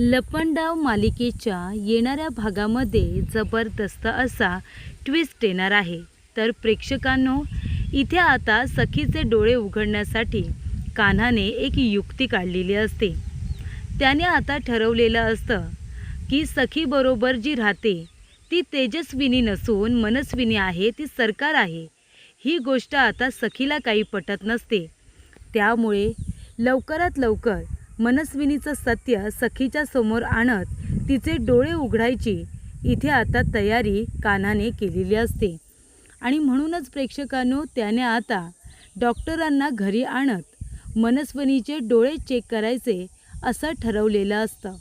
लपंडाव मालिकेच्या येणाऱ्या भागामध्ये जबरदस्त असा ट्विस्ट येणार आहे। तर प्रेक्षकांनो, इथे आता सखीचे डोळे उघडण्यासाठी कान्हाने एक युक्ती काढलेली असते। त्याने आता ठरवलेलं असतं की सखीबरोबर जी राहते ती तेजस्विनी नसून मनस्विनी आहे, ती सरकार आहे। ही गोष्ट आता सखीला काही पटत नसते। त्यामुळे लवकरात लवकर मनस्विनीचं सत्य सखीच्या समोर आणत तिचे डोळे उघडायची इथे आता तयारी कान्हाने केलेली असते। आणि म्हणूनच प्रेक्षकांनो, त्याने आता डॉक्टरांना घरी आणत मनस्विनीचे डोळे चेक करायचे असं ठरवलेलं असतं।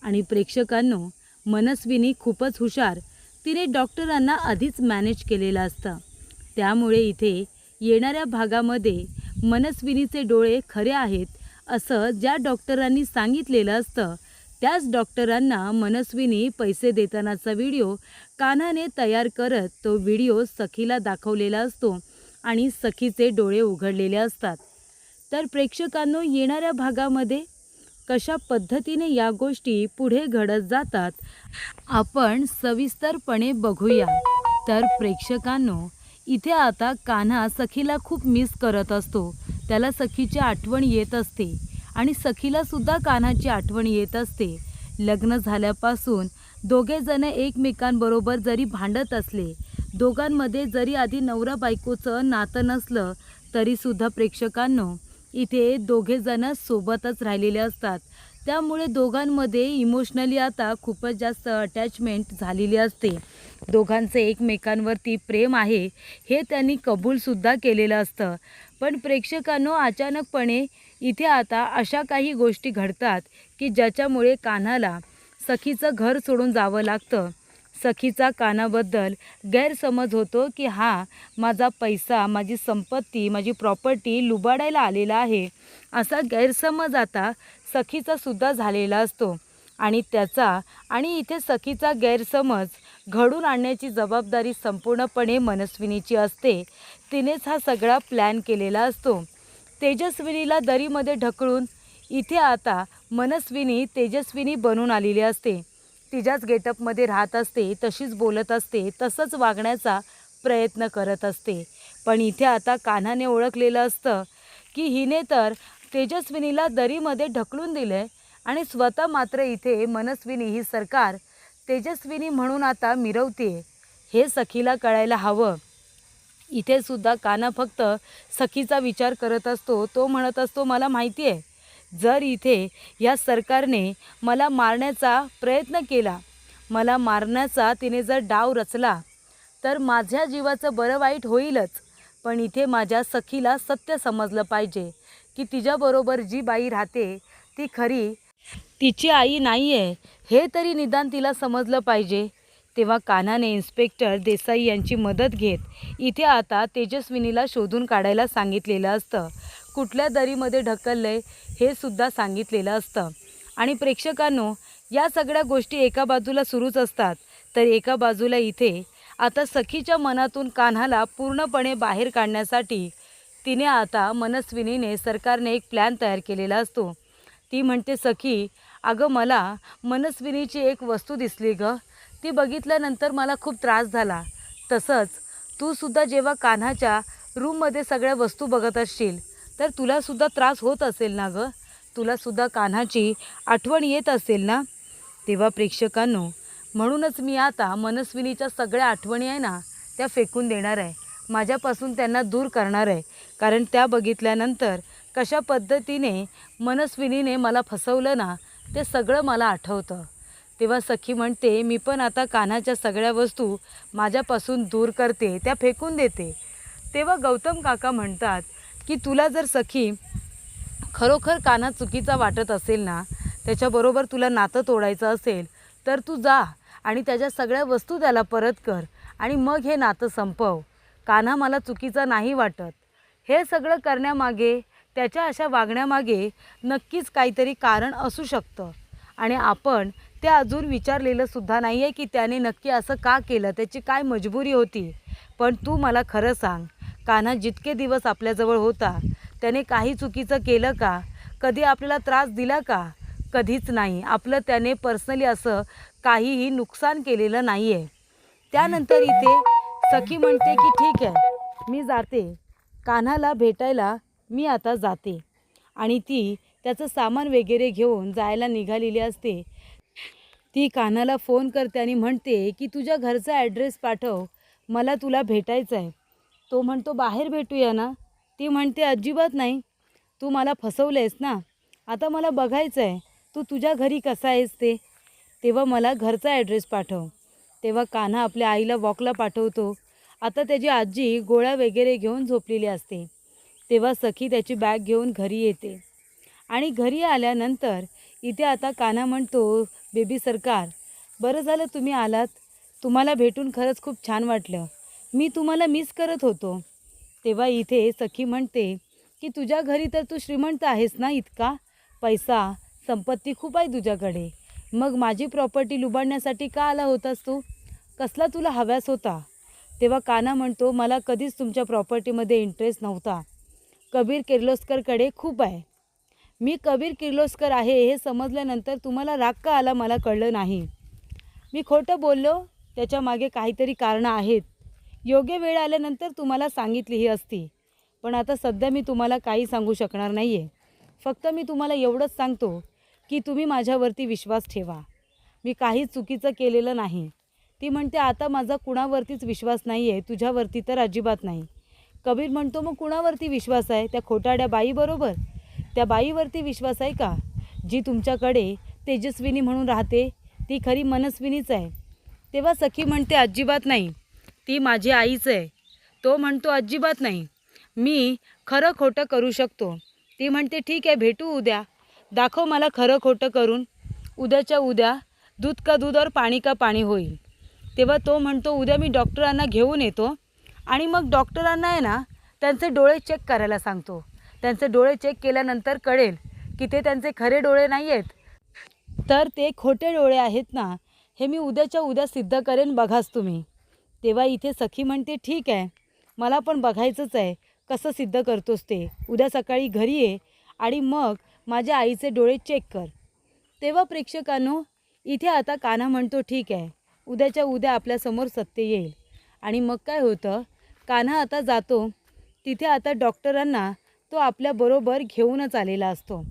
आणि प्रेक्षकांनो, मनस्विनी खूपच हुशार, तिने डॉक्टरांना आधीच मॅनेज केलेलं असतं। त्यामुळे इथे येणाऱ्या भागामध्ये मनस्विनीचे डोळे खरे आहेत असं ज्या डॉक्टरांनी सांगितलेलं असतं, त्याच डॉक्टरांना मनस्विनी पैसे देतानाचा व्हिडिओ कान्हाने तयार करत तो व्हिडिओ सखीला दाखवलेला असतो आणि सखीचे डोळे उघडलेले असतात। तर प्रेक्षकांनो, येणाऱ्या भागामध्ये कशा पद्धतीने या गोष्टी पुढे घडत जातात आपण सविस्तरपणे बघूया। तर प्रेक्षकांनो, इथे आता कान्हा सखीला खूप मिस करत असतो। त्याला सखीची आठवण येत असते आणि सखीला सुद्धा कान्हाची आठवण येत असते। लग्न झाल्यापासून दोघे जण एकमेकांबरोबर जरी भांडत असले, दोघांमध्ये जरी आधी नवरा बायकोचं नातं नसलं, तरीसुद्धा प्रेक्षकांनो, इथे दोघे जण सोबतच राहिलेले असतात। त्यामुळे दोघांमध्ये इमोशनली आता खूपच जास्त अटॅचमेंट झालेली असते। दोघांचे एकमेकांवरती प्रेम आहे हे त्यांनी कबूलसुद्धा केलेलं असतं। पण प्रेक्षकांनो, अचानकपणे इथे आता अशा काही गोष्टी घडतात की ज्याच्यामुळे कान्हाला सखीचं घर सोडून जावं लागतं। सखीचा कान्हाबद्दल गैरसमज होतो की हा माझा पैसा, माझी संपत्ती, माझी प्रॉपर्टी लुबाडायला आलेला आहे, असा गैरसमज आता सखीचा सुद्धा झालेला असतो। आणि त्याचा आणि इथे सखीचा गैरसमज घडून आणण्याची जबाबदारी संपूर्णपणे मनस्विनीची असते। तिनेच हा सगळा प्लॅन केलेला असतो। तेजस्विनीला दरीमध्ये ढकलून इथे आता मनस्विनी तेजस्विनी बनून आलेली असते। तिच्याच गेटअपमध्ये राहत असते, तशीच बोलत असते, तसंच वागण्याचा प्रयत्न करत असते। पण इथे आता कान्हाने ओळखलेलं असतं की हिने तर तेजस्विनीला दरीमध्ये ढकलून दिले आणि स्वतः मात्र इथे मनस्विनी ही सरकार तेजस्विनी म्हणून आता मिरवते। हे सखीला कळायला हवं। इथे सुद्धा कान्हा फक्त सखीचा विचार करत असतो। तो म्हणत असतो, मला माहिती आहे, जर इथे या सरकारने मला मारण्याचा प्रयत्न केला, मला मारण्याचा तिने जर डाव रचला, तर माझ्या जीवाचं बरं वाईट होईलच। पण इथे माझ्या सखीला सत्य समजलं पाहिजे की तिच्याबरोबर जी बाई राहते ती खरी तिची आई नाही आहे, हे तरी निदान तिला समजलं पाहिजे। तेव्हा कान्हाने इन्स्पेक्टर देसाई यांची मदत घेत इथे आता तेजस्विनीला शोधून काढायला सांगितलेलं असतं। कुठल्या दरीमध्ये ढकललंय हे सुद्धा सांगितलेलं असतं। आणि प्रेक्षकांनो, या सगळ्या गोष्टी एका बाजूला सुरूच असतात, तर एका बाजूला इथे आता सखीच्या मनातून कान्हाला पूर्णपणे बाहेर काढण्यासाठी तिने आता मनस्विनीने सरकारने एक प्लॅन तयार केलेला असतो। ती म्हणते, सखी अगं, मला मनस्विनीची एक वस्तू दिसली गं, ती बघितल्यानंतर मला खूप त्रास झाला। तसंच तू सुद्धा जेव्हा कान्हाच्या रूममध्ये सगळ्या वस्तू बघत असशील तर तुलासुद्धा त्रास होत असेल ना गं, तुलासुद्धा कान्हाची आठवण येत असेल ना। तेव्हा प्रेक्षकांनो, म्हणूनच मी आता मनस्विनीच्या सगळ्या आठवणी आहे ना त्या फेकून देणार आहे, माझ्यापासून त्यांना दूर करणार आहे। कारण त्या बघितल्यानंतर कशा पद्धतीने मनस्विनीने मला फसवलं ना, ते सगळं मला आठवतं। तेव्हा सखी म्हणते, मी पण आता कान्हाच्या सगळ्या वस्तू माझ्यापासून दूर करते, त्या फेकून देते। तेव्हा गौतम काका म्हणतात की तुला जर सखी खरोखर कान्हा चुकीचा वाटत असेल ना, त्याच्याबरोबर तुला नातं तोडायचं असेल, तर तू जा आणि त्याच्या सगळ्या वस्तू त्याला परत कर आणि मग हे नातं संपव। कान्हा मला चुकीचा नाही वाटत। हे सगळं करण्यामागे, त्याच्या अशा वागण्यामागे नक्कीच काहीतरी कारण असू शकतं आणि आपण ते अजून विचारलेलं सुद्धा नाही आहे की त्याने नक्की असं का केलं, त्याची काय मजबुरी होती। पण तू मला खरं सांग, कान्हा जितके दिवस आपल्याजवळ होता त्याने काही चुकीचं केलं का? कधी आपल्याला त्रास दिला का? कधीच नाही. आपलं त्याने पर्सनली असं काहीही नुकसान केलेलं नाही आहे. त्यानंतर इथे सखी म्हणते की ठीक आहे, मी जाते, कान्हाला भेटायला मी आता जाते. आणि ती त्याचं सामान वगैरे घेऊन जायला निघालेली असते. ती कान्हाला फोन करते आणि म्हणते की तुझ्या घरचा ॲड्रेस पाठव, मला तुला भेटायचं आहे. तो म्हणतो बाहेर भेटूया ना. ती म्हणते अजिबात नाही, तू मला फसवलं आहेस ना, आता मला बघायचं आहे तू तुझ्या घरी कसा आहेस ते, तेव्हा मला घरचा ॲड्रेस पाठव. तेव्हा कान्हा आपल्या आईला वॉकला पाठवतो. आता त्याची आजी गोळ्या वगैरे घेऊन झोपलेली असते. तेव्हा सखी त्याची बॅग घेऊन घरी येते. आणि घरी आल्यानंतर इथे आता कान्हा म्हणतो, बेबी सरकार, बरं झालं तुम्ही आलात, तुम्हाला भेटून खरंच खूप छान वाटलं, मी तुम्हाला मिस करत होतो. तेव्हा इथे सखी म्हणते की तुझ्या घरी तर तू श्रीमंत आहेस ना, इतका पैसा संपत्ती खूप आहे तुझ्याकडे, मग माझी प्रॉपर्टी लुबाडण्यासाठी का आला होतास तू, कसला तुला हव्यास होता. तेव्हा कान्हा म्हणतो मला कधीच तुमच्या प्रॉपर्टीमध्ये इंटरेस्ट नव्हता, कबीर किर्लोस्करकडे खूप आहे. मी कबीर किर्लोस्कर आहे हे समजल्यानंतर तुम्हाला राग का आला मला कळलं नाही. मी खोटं बोललो, त्याच्यामागे काहीतरी कारणं आहेत, योग्य वेळ आल्यानंतर तुम्हाला सांगितलीही असती, पण आता सध्या मी तुम्हाला काही सांगू शकणार नाही आहे. फक्त मी तुम्हाला एवढंच सांगतो की तुम्ही माझ्यावरती विश्वास ठेवा, मी काही चुकीचं केलेलं नाही. ती म्हणते आता माझा कुणावरतीच विश्वास नाही आहे, तुझ्यावरती तर अजिबात नाही. कबीर म्हणतो मग कुणावरती विश्वास आहे, त्या खोटाड्या बाईबरोबर, त्या बाईवरती विश्वास आहे का, जी तुमच्याकडे तेजस्विनी म्हणून राहते, ती खरी मनस्विनीच आहे. तेव्हा सखी म्हणते अजिबात नाही, ती माझी आईच आहे. तो म्हणतो अजिबात नाही, मी खरं खोटं करू शकतो. ती म्हणते ठीक आहे, भेटू उद्या, दाखव मला खरं खोटं करून, उद्याच्या उद्या दूध का दूध और पाणी का पाणी होईल. तेव्हा तो म्हणतो उद्या मी डॉक्टरांना घेऊन येतो आणि मग डॉक्टरांना आहे ना त्यांचे डोळे चेक करायला सांगतो. त्यांचे डोळे चेक केल्यानंतर कळेल की ते त्यांचे खरे डोळे नाही आहेत, तर ते खोटे डोळे आहेत ना, हे मी उद्याच्या उद्या सिद्ध करेन, बघाच तुम्ही. तेव्हा इथे सखी म्हणते ठीक आहे, मला पण बघायचंच आहे कसं सिद्ध करतोस ते, उद्या सकाळी घरी ये आणि मग माझ्या आईचे डोळे चेक कर. तेव्हा प्रेक्षकांनो इथे आता कान्हा म्हणतो ठीक आहे, उद्याच्या उद्या आपल्यासमोर सत्य येईल. आणि मग काय होतं, कान्हा आता जातो तिथे. आता डॉक्टरांना तो आपल्याबरोबर घेऊनच आलेला असतो.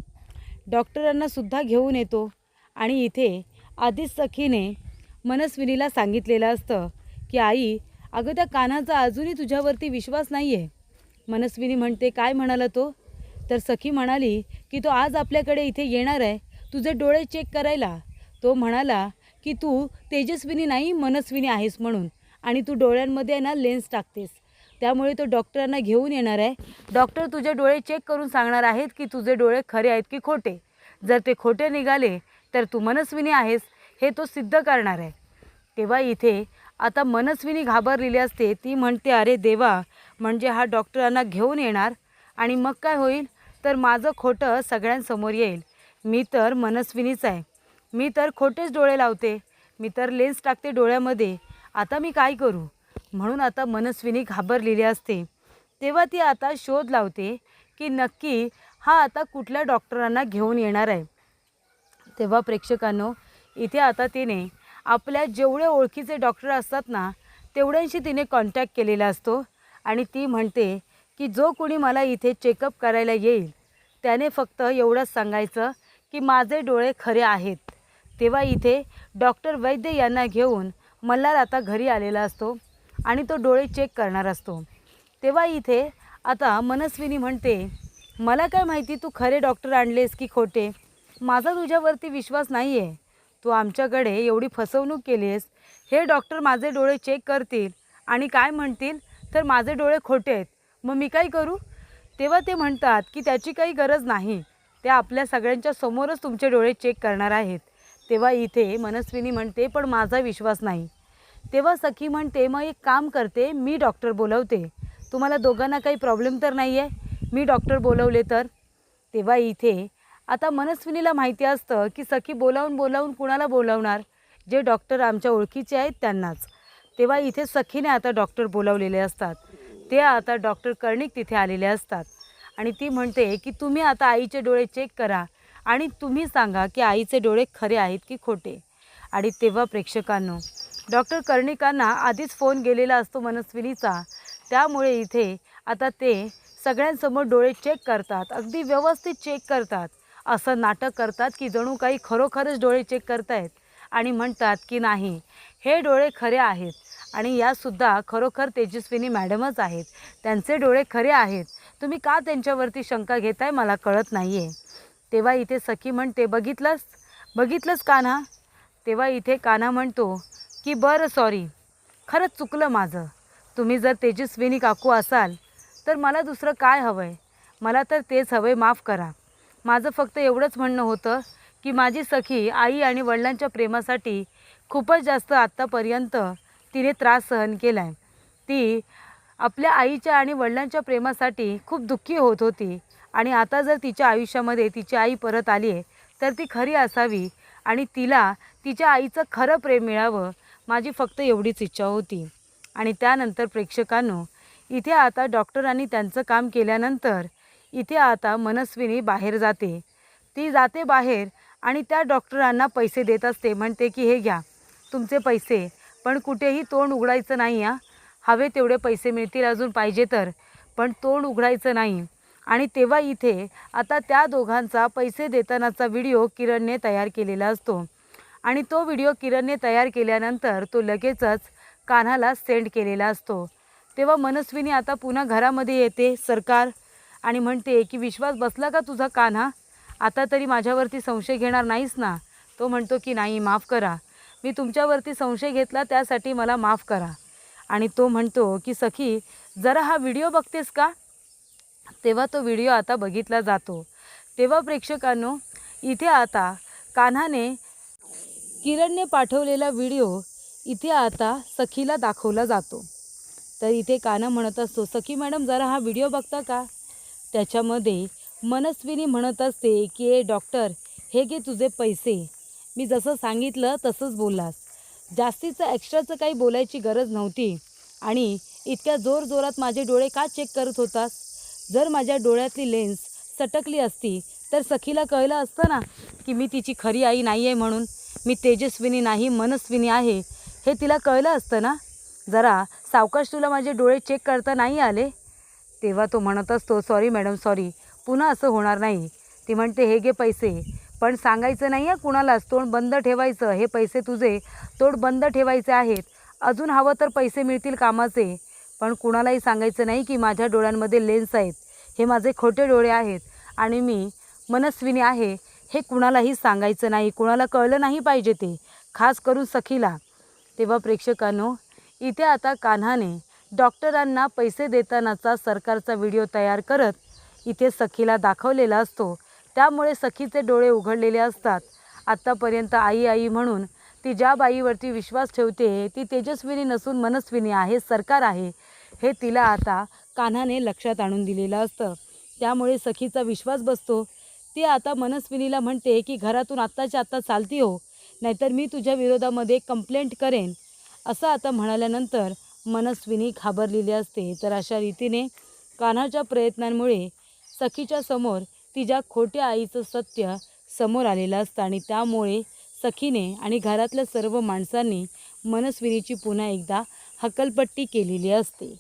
डॉक्टरांनासुद्धा घेऊन येतो आणि इथे आधीच सखीने मनस्विनीला सांगितलेलं असतं की आई, अगं त्या कान्हाचा अजूनही तुझ्यावरती विश्वास नाही आहे. मनस्विनी म्हणते काय म्हणाला तो, तर सखी म्हणाली की तो आज आपल्याकडे इथे येणार आहे तुझे डोळे चेक करायला. तो म्हणाला की तू तेजस्विनी नाही मनस्विनी आहेस म्हणून, आणि तू डोळ्यांमध्ये ना लेन्स टाकतेस, त्यामुळे तो डॉक्टरांना घेऊन येणार आहे. डॉक्टर तुझे डोळे चेक करून सांगणार आहेत की तुझे डोळे खरे आहेत की खोटे. जर ते खोटे निघाले तर तू मनस्विनी आहेस हे तो सिद्ध करणार आहे. तेव्हा इथे आता मनस्विनी घाबरलेली असते. ती म्हणते अरे देवा, म्हणजे हा डॉक्टरांना घेऊन येणार आणि मग काय होईल, तर माझं खोटं सगळ्यांसमोर येईल. मी तर मनस्विनीच आहे, मी तर खोटेच डोळे लावते, मी तर लेन्स टाकते डोळ्यामध्ये, आता मी काय करू. म्हणून आता मनस्विनी घाबरलेली असते. तेव्हा ती आता शोध लावते की नक्की हा आता कुठल्या डॉक्टरांना घेऊन येणार आहे. तेव्हा प्रेक्षकांनो इथे आता तिने आपल्या जेवढे ओळखीचे डॉक्टर असतात ना तेवढ्यांशी तिने कॉन्टॅक्ट केलेला असतो. आणि ती म्हणते की जो कोणी मला इथे चेकअप करायला येईल त्याने फक्त एवढंच सांगायचं की माझे डोळे खरे आहेत. तेव्हा इथे डॉक्टर वैद्य यांना घेऊन मल्हार आता घरी आलेला असतो आणि तो डोळे चेक करणार असतो. तेव्हा इथे आता मनस्विनी म्हणते मला काय माहिती तू खरे डॉक्टर आणलेस की खोटे, माझा तुझ्यावरती विश्वास नाही आहे, तू आमच्याकडे एवढी फसवणूक केली आहेस. हे डॉक्टर माझे डोळे चेक करतील आणि काय म्हणतील तर माझे डोळे खोटे आहेत, मग मी काय करू. तेव्हा ते म्हणतात की त्याची काही गरज नाही, ते आपल्या सगळ्यांच्या समोरच तुमचे डोळे चेक करणार आहेत. तेव्हा इथे मनस्विनी म्हणते पण माझा विश्वास नाही. तेव्हा सखी म्हणते मग एक काम करते, मी डॉक्टर बोलवते, तुम्हाला दोघांना काही प्रॉब्लेम तर नाही आहे, मी डॉक्टर बोलवले तर. तेव्हा इथे आता मनस्विनीला माहिती असतं की सखी बोलावून कुणाला बोलावणार, जे डॉक्टर आमच्या ओळखीचे आहेत त्यांनाच. तेव्हा इथे सखीने आता डॉक्टर बोलावलेले असतात. ते आता डॉक्टर कर्णिक तिथे आलेले असतात आणि ती म्हणते की तुम्ही आता आईचे डोळे चेक करा आणि तुम्ही सांगा की आईचे डोळे खरे आहेत की खोटे. आणि तेव्हा प्रेक्षकांनो, डॉक्टर कर्णिकांना आधीच फोन गेलेला असतो मनस्विनीचा. त्यामुळे इथे आता ते सगळ्यांसमोर डोळे चेक करतात, अगदी व्यवस्थित चेक करतात. असं नाटक करतात की जणू काही खरोखरच डोळे चेक करतायत आणि म्हणतात की नाही, हे डोळे खरे आहेत आणि यासुद्धा खरोखर तेजस्विनी मॅडमच आहेत, त्यांचे डोळे खरे आहेत. तुम्ही का त्यांच्यावरती शंका घेताय मला कळत नाही आहे. तेव्हा इथे सखी म्हणते, बघितलंस कान्हा. तेव्हा इथे कान्हा म्हणतो की बरं सॉरी, खरंच चुकलं माझं. तुम्ही जर तेजस्विनी काकू असाल तर मला दुसरं काय हवं आहे, मला तर तेच हवं आहे, माफ करा. माझं फक्त एवढंच म्हणणं होतं की माझी सखी आई आणि वडिलांच्या प्रेमासाठी खूपच जास्त आत्तापर्यंत तिने त्रास सहन केला आहे. ती आपल्या आईच्या आणि वडिलांच्या प्रेमासाठी खूप दुःखी होत होती आणि आता जर तिच्या आयुष्यामध्ये तिची आई परत आली आहे तर ती खरी असावी आणि तिला तिच्या आईचं खरं प्रेम मिळावं, माझी फक्त एवढीच इच्छा होती. आणि त्यानंतर प्रेक्षकांनो, इथे आता डॉक्टरांनी त्यांचं काम केल्यानंतर इथे आता मनस्विनी बाहेर जाते. ती जाते बाहेर आणि त्या डॉक्टरांना पैसे देत असते. म्हणते की हे घ्या तुमचे पैसे, पण कुठेही तोंड उघडायचं नाही हां. हवे तेवढे पैसे मिळतील अजून पाहिजे तर, पण तोंड उघडायचं नाही. आणि तेव्हा इथे आता त्या दोघांचा पैसे देतानाचा व्हिडिओ किरणने तयार केलेला असतो आणि तो व्हिडिओ किरणने तयार केल्यानंतर तो लगेचच कान्हाला सेंड केलेला असतो. तेव्हा मनस्विनी आता पुन्हा घरामध्ये येते सरकार आणि म्हणते की विश्वास बसला का तुझा कान्हा, आता तरी माझ्यावरती संशय घेणार नाहीस ना. तो म्हणतो की नाही, माफ करा, मी तुमच्यावरती संशय घेतला त्यासाठी मला माफ करा. आणि तो म्हणतो की सखी जरा हा व्हिडिओ बघतेस का. तेव्हा तो व्हिडिओ आता बघितला जातो. तेव्हा प्रेक्षकांनो, इथे आता कान्हाने किरणने पाठवलेला व्हिडिओ इथे आता सखीला दाखवला जातो. तर इथे कान्हा म्हणत असतो, सखी मॅडम जरा हा व्हिडिओ बघता का. त्याच्यामध्ये मनस्विनी म्हणत असते की ए डॉक्टर, हे घे तुझे पैसे, मी जसं सांगितलं तसंच बोललास, जास्तीचं एक्स्ट्राचं काही बोलायची गरज नव्हती आणि इतक्या जोरात माझे डोळे का चेक करत होतास. जर माझ्या डोळ्यातली लेन्स सटकली असती तर सखीला कळलं असतं ना की मी तिची खरी आई नाही आहे म्हणून, मी तेजस्विनी नाही मनस्विनी आहे हे तिला कळलं असतं ना. जरा सावकाश, तुला माझे डोळे चेक करता नाही आले. तेव्हा तो म्हणत असतो, सॉरी मॅडम सॉरी, पुन्हा असं होणार नाही. ती म्हणते हे घे पैसे, पण सांगायचं नाही आहे कुणालाच, तोंड बंद ठेवायचं, हे पैसे तुझे, तोंड बंद ठेवायचे आहेत. अजून हवं तर पैसे मिळतील कामाचे, पण कुणालाही सांगायचं नाही की माझ्या डोळ्यांमध्ये लेन्स आहेत, हे माझे खोटे डोळे आहेत आणि मी मनस्विनी आहे हे कुणालाही सांगायचं नाही, कुणाला कळलं नाही पाहिजे ते, खास करून सखीला. तेव्हा प्रेक्षकांनो, इथे आता कान्हाने डॉक्टरांना पैसे देतानाचा सरकारचा व्हिडिओ तयार करत इथे सखीला दाखवलेला असतो. त्यामुळे सखीचे डोळे उघडलेले असतात. आत्तापर्यंत आई आई म्हणून ती ज्या बाईवरती विश्वास ठेवते ती तेजस्विनी नसून मनस्विनी आहे, सरकार आहे, हे तिला आता कान्हाने लक्षात आणून दिलेलं असतं. त्यामुळे सखीचा विश्वास बसतो. ती आता मनस्विनीला म्हणते की घरातून आत्ताच्या आत्ता चालती हो, नाहीतर मी तुझ्या विरोधामध्ये कंप्लेंट करेन. असं आता म्हणाल्यानंतर मनस्विनी घाबरलेली असते. तर अशा रीतीने कान्हाच्या प्रयत्नांमुळे सखीच्या समोर तिच्या खोट्या आईचं सत्य समोर आलेलं असतं आणि त्यामुळे सखीने आणि घरातल्या सर्व माणसांनी मनस्विनीची पुन्हा एकदा हकलपट्टी केलेली असते.